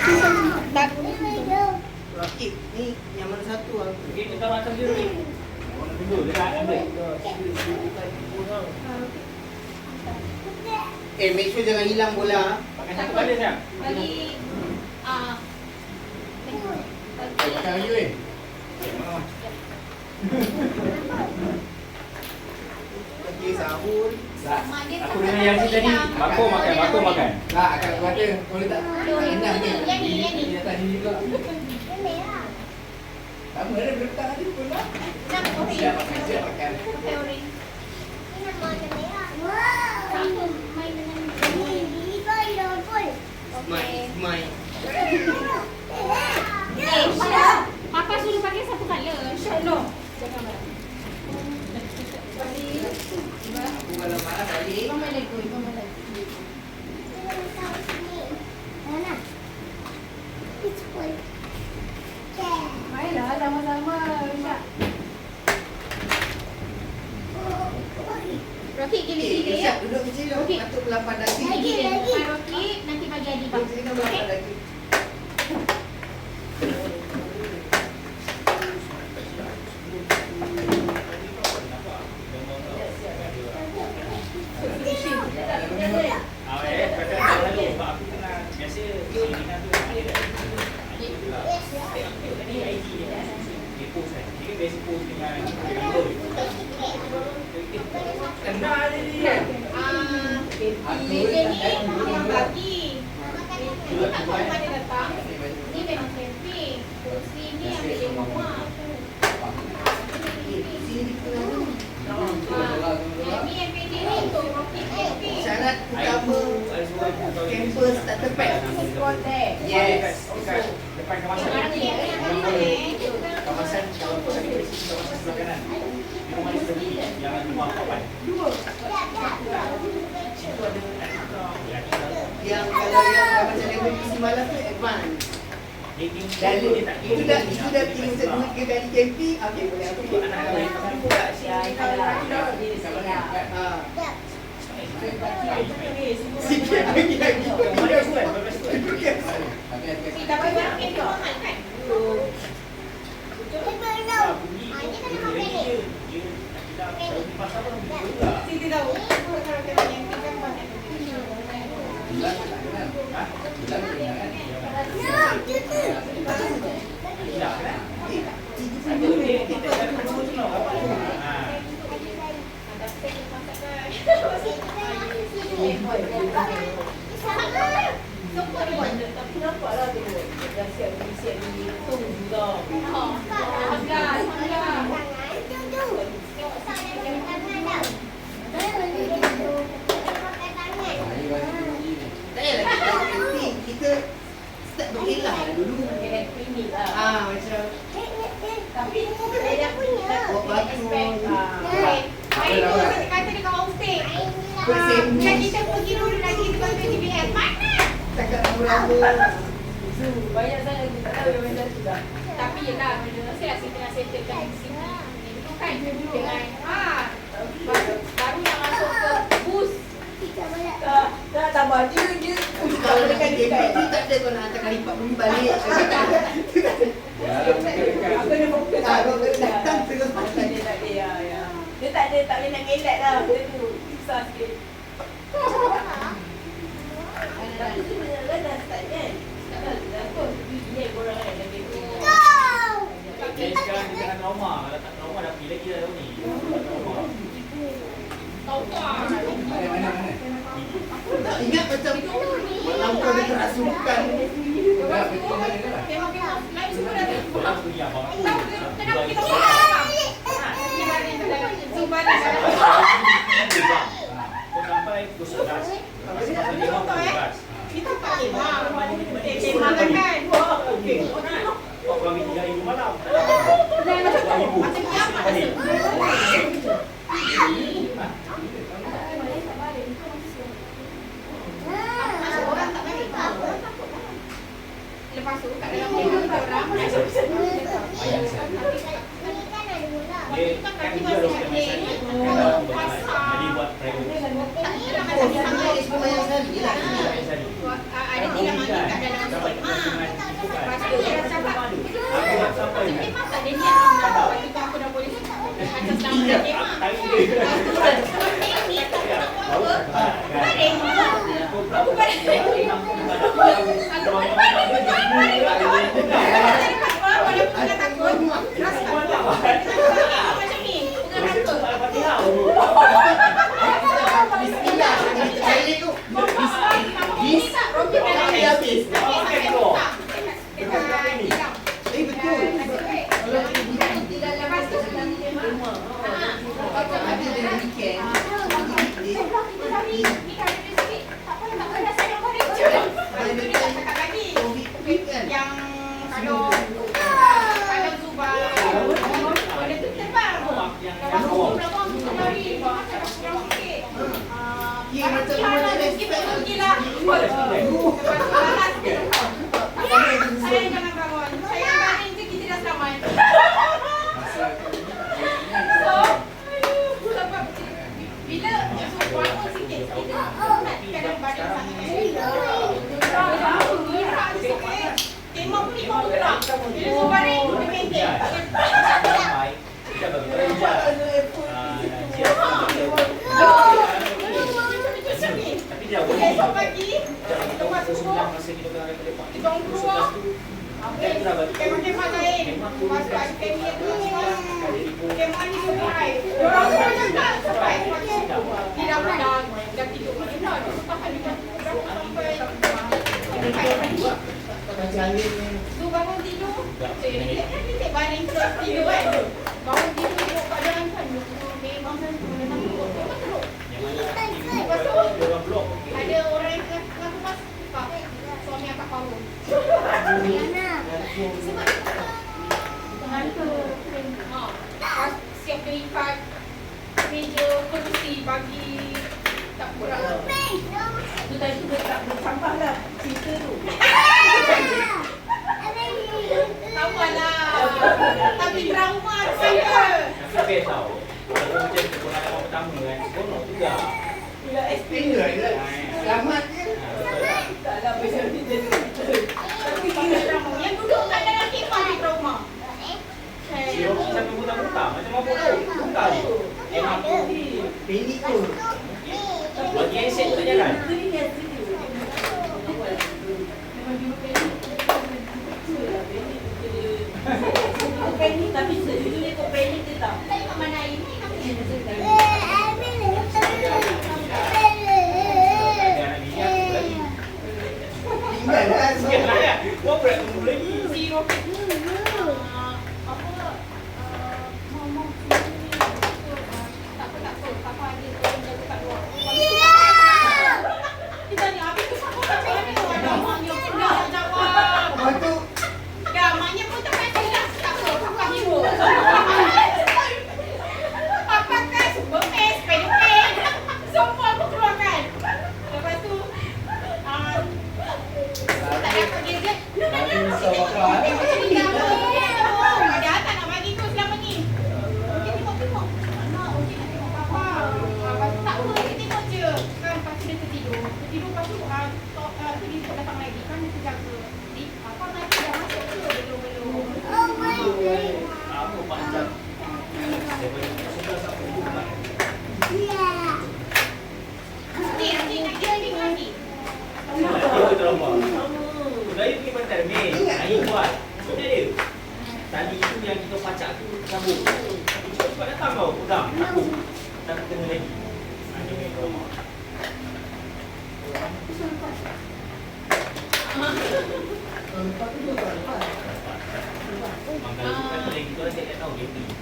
Tak. Rakib ni yang mana satu ah? Kita tak macam dia ni. Dulu dia ambil. Make sure jangan hilang bola. Pakai satu balis kan? Bagi Pakai you Okey, sahur. Aku dengan Yazid tadi bakul makan. Tak, akan kata boleh tak? Enak ni. Yang ni. Dia tadi juga. Sama ada bertak tadi pun lah. Siap makan. Pakai orange. Siapa main dengan Smile. Papa suruh pakai satu color. No. Jangan marah. Aku kalau marah balik. Mama lagi. Mainlah sama-sama. Rocky gini. Siap duduk kecil dulu. Okey. Patut melapar daging. Rocky nanti bagi Adi pak. Kita melapar daging. Meja ni yang bagi. Ini tak tahu mana datang. Ni memang camping. Kursi ni ambil dari rumah. Yang ni yang pendek ni untuk Rocky camping. Syarat utama campus tak terpek. Yes. Depan kawasan. Sekarang ni yang ni. Kawasan kalau kau sakit di sini kawasan sebelah kanan. Di rumah ni sebelah kiri. Yang rumah kawan. Yang kalau yang macam level PC malam tu advance. Dan itu dah kira duit ke dari camping. Okey, boleh aku buat anak lain. Sikit lagi. Kita bayar itu mahal kan? Siti tahu. Kalau kita yang kita banyak. Tapi nampaklah dia dah siap ni tunggu juga. Tak payah lagi camping. Kita start berelah dulu. Macam Tapi saya dah punya. buat batu. Main tu kata dia kawan homestay. Kan kita pergi dulu lagi kita bantu GBL. Mana? Cakap rambut-rambut. Banyak sangat kita tahu yang macam tu tak. Tapi yelah, mesti lah kita nak settlekan di sini. Itu kan dengan baru nak masuk ke bus. Tak tambah dia. Kalau dekat camping tak ada kau nak hantar kali 4 bumi balik. Aku ada fokus. Kau datang terus Tak ada ya. Dia tak boleh nak gelak lah. Benda tu susah sikit. Tapi sebenarnya dah start kan. Dah kot. Ini korang kan dah gitu. Sekarang kita dengan trauma. Kalau tak trauma dah pergi lagi dah tahun ni. Trauma. Tahu tak? Mana? Tak ingat macam melampau dia kerasukan. Memang lain semua dah ada. Orang pergi abang. Kenapa kita buat? Ini balik ke dalam Zoom balik. Kau sampai pukul 11. Masa lima pukul 12. Itu tak lima. Lima kan? Okey. Kau keluar 3 malam. Macam kiamat rasa. Orang tak balik. Lepas tu kat dalam orang Dia kan dia harus kena sani. Jadi buat private. Semua yang sekali lah. ada tiga mandi kat dalam Walaupun kita takut, rasa macam ni, bukan takut. Bismillah. Cari tu. Bis. Tapi habis. Betul. Lepas tu Ada dengan weekend. yang kalau Zuba ada tu terbang. Kalau belakang tu lari, macam kurang sikit. Dia macam mana Kita pergilah. Lepas tu balas dia. Saya jangan bangun. Saya baring je kita dah selamat. So, sebab bila bangun sikit, kita nak kadang badan sangat. Tembak pun lima gerak. Bila tu baring, dia maintain. Tapi dia Esok pagi, lepas subuh, kita orang keluar. Kemah-kemah lain. Lepas tu ada kemah tu semua. Kemah ni semua air. Diorang semua cakap sampai dia dah pedang. Dah tidur macam dah. Dia tahan dia sampai tu bangun tidur. Kan dia baring terus tidur kan. Bangun tidur tengok keadaan kan. Memang kan memang teruk. Memang teruk. Lepas tu ada orang yang tengah kemas pak suami akak power. Sebab hantu. Siap dia ikat meja kerusi bagi tak kurang. Tu tadi tu tak bersampah lah cerita tu. Tahulah. Tapi trauma tu saya. Tapi tahu. Kalau macam kekurangan orang pertama kan, konon juga. Bila Finger je. Selamat je. tak lah macam ni jadi. Tapi trauma. Yang duduk kat dalam kemah ni trauma. Dia orang sampai buta-buta. Macam apa tu? Buta je. Yang apa ni? Panik tu. Bagi handset tu tak jalan. Itu ni dia sendiri. Memang dia panik tapi sejujurnya kau panik dia tak. Tadi kat mana air ni? Kenapa dia nak cerita? Dia nak minyak tu lagi. Tinggal lah. Sikit lah ya. Kau berat tunggu lagi. Zero. Papa ada orang jaga kat luar. Kita ni habis tu siapa tak boleh ada maknya pun dah jawab. Lepas tu, Dah maknya pun tak jelas tak apa papa hero. Papa kan Superman, Spiderman. Semua aku keluarkan. Lepas tu tak dapat gadget. nanti risau apa. Macam ni dah apa? Padahal tak nak bagi kau selama ni. Okey tengok. Nak okey nak tengok papa. Lepas tu tak apa, dia tengok je. Kan lepas tu dia tertidur. Tertidur lepas tu tu dia datang lagi kan dia terjaga. Papa nanti dah masuk ke belum? Apa panjang? Daripada sebelah sampai rumah. Nanti nak kira lagi. Dia trauma. Saya pergi pantai Mei. Air buat. Macam dia. Tadi tu yang kita pacak tu sambung. Cepat datang kau. Pegang. Takut. Takut kena lagi. Ini main trauma. Lepas tu dia tak lepas. Mangkali tu kan lain kita orang tak tahu dia pergi.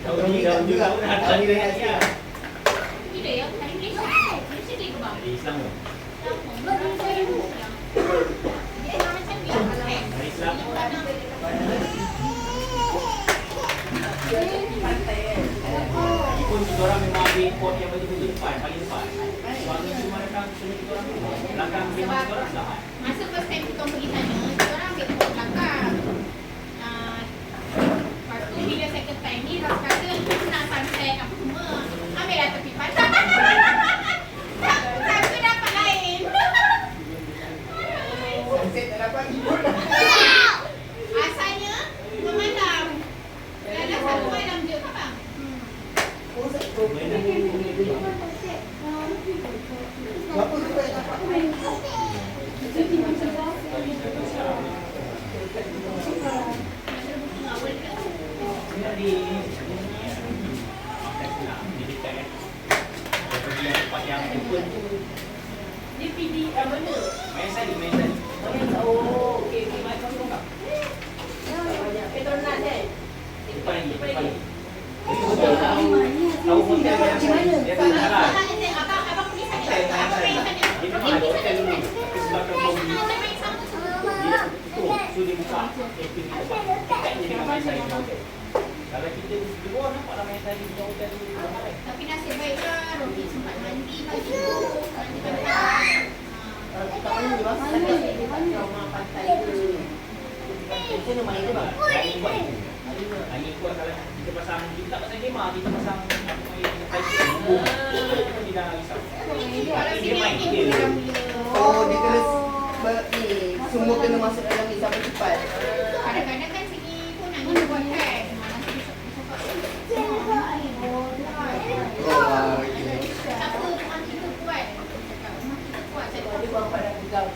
Tahu Tahu dia ni dah tak juga. dah Tahu ni dah dia. Bila ya? Hari Malaysia. Malaysia dia ke bang? Hari Islam tu. Dia macam ni. Hari Islam. Pantai kan. Lagipun kita orang memang ambil import yang bagi pintu depan, paling depan. Suami cuma datang sini kita orang dulu. Belakang memang kita orang selamat. Masa first time kita pergi sana, kita orang ambil pokok belakang. Lepas tu bila second time ni, Ras kata nak sunset apa semua. Ambillah tepi pantai. Satu dapat lain. dia buka camping di depan. Dekat je dengan main saing punya hotel. Kalau kita di luar nampak lah main saing punya hotel tu ramai. Tapi nasib baiklah Robi sempat mandi pagi tu. Mandi pantai. Kalau kita mandi, Mas, rumah pantai tu. Macam mana main tu, bang? Angin kuat tu. Angin kuat kalau kita pasang, kita tak pasang kemah, kita pasang dia dah risau. Kalau sini main angin dia. mula-mula. Oh, dia kena semua kena masuk dalam ni sampai cepat. Kadang-kadang kan sini pun angin kuat kan. Nanti dia cakap, angin Oh, okey. siapa rumah kita kuat? Cakap, rumah kita kuat. Saya Dia buang pada pegang.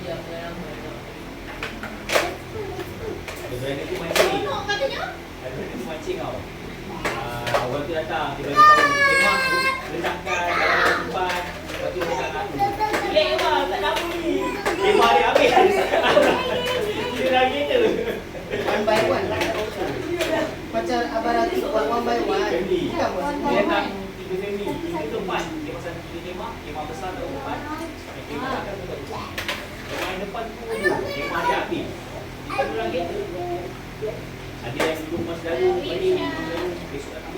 Dia ramai. Dia berani tu mancing. Tolong katanya. Dia berani tu mancing tau. Orang tu datang, dia bagi tahu kemah letakkan dalam tempat. Lepas tu dia datang aku. Relax bang, tak ada apa ni. Kemah dia habis. Dia dah gitu. One by one lah. Macam Abang Rafiq buat one by one. Family. Kan, Mas? Dia datang 3 family. 3 tempat. Dia pasang 3 kemah besar kat depan. Kemah belakang tu kat depan. Kemah yang depan tu, kemah dia habis. Kita pulang gitu. Ada yang duduk mas dalam, balik, besok datang.